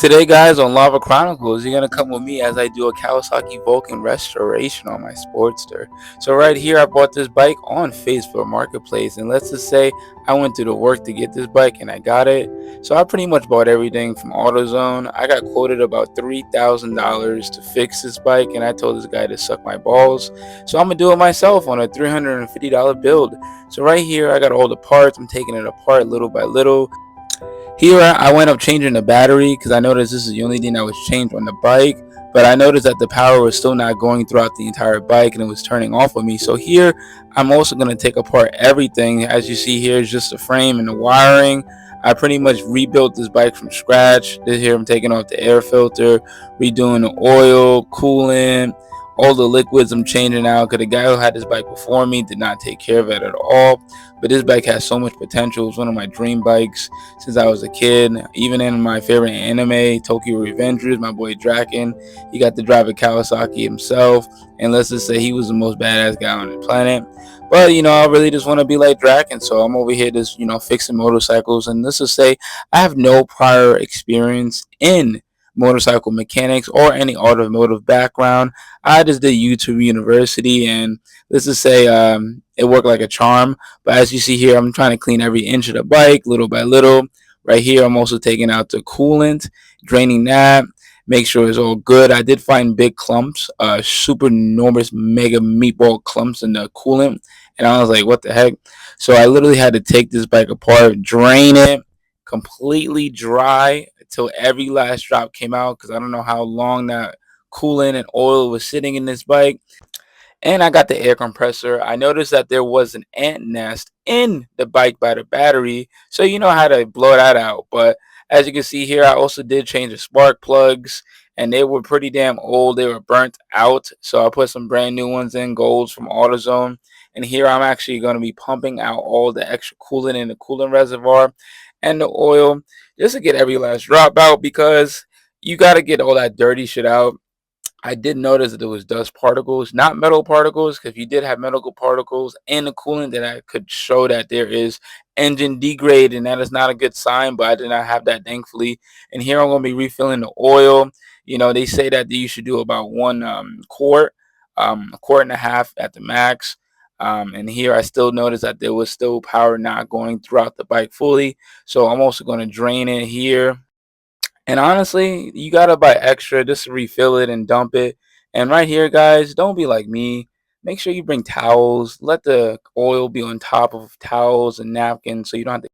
Today, guys, on Lava Chronicles, you're gonna come with me as I do a Kawasaki Vulcan restoration on my Sportster. So right here, I bought this bike on Facebook Marketplace, and let's just say I went through the work to get this bike, and I got it. So I pretty much bought everything from AutoZone. I got quoted about $3,000 to fix this bike, and I told this guy to suck my balls. So I'm gonna do it myself on a $350 build. So right here, I got all the parts. I'm taking it apart little by little. Here I went up changing the battery because I noticed this is the only thing that was changed on the bike, but I noticed that the power was still not going throughout the entire bike and it was turning off on me. So here I'm also going to take apart everything. As you see here is just the frame and the wiring. I pretty much rebuilt this bike from scratch. This here I'm taking off the air filter, redoing the oil, coolant, all the liquids I'm changing out because the guy who had this bike before me did not take care of it at all. But this bike has so much potential. It's one of my dream bikes since I was a kid. Even in my favorite anime, Tokyo Revengers, my boy Draken, he got to drive a Kawasaki himself. And let's just say he was the most badass guy on the planet. But, I really just want to be like Draken. So I'm over here just, fixing motorcycles. And let's just say I have no prior experience in motorcycle mechanics or any automotive background. I just did YouTube University, and let's just say it worked like a charm. But as you see here, I'm trying to clean every inch of the bike little by little. Right here, I'm also taking out the coolant, draining that, make sure it's all good. I did find big clumps, super enormous mega meatball clumps in the coolant, and I was like, what the heck? So I literally had to take this bike apart, drain it completely dry until every last drop came out because I don't know how long that coolant and oil was sitting in this bike. And I got the air compressor. I noticed that there was an ant nest in the bike by the battery, so you know how to blow that out. But as you can see here, I also did change the spark plugs, and they were pretty damn old. They were burnt out, so I put some brand new ones in, golds from AutoZone. And here I'm actually going to be pumping out all the extra coolant in the coolant reservoir and the oil just to get every last drop out because you got to get all that dirty shit out. I did notice that there was dust particles, not metal particles, because if you did have metal particles in the coolant, then I could show that there is engine degrade, and that is not a good sign, but I did not have that, thankfully. And here I'm going to be refilling the oil. They say that you should do about one quart, a quart and a half at the max. And here I still noticed that there was still power not going throughout the bike fully. So I'm also going to drain it here. And honestly, you gotta buy extra just to refill it and dump it. And right here, guys, don't be like me. Make sure you bring towels. Let the oil be on top of towels and napkins so you don't have to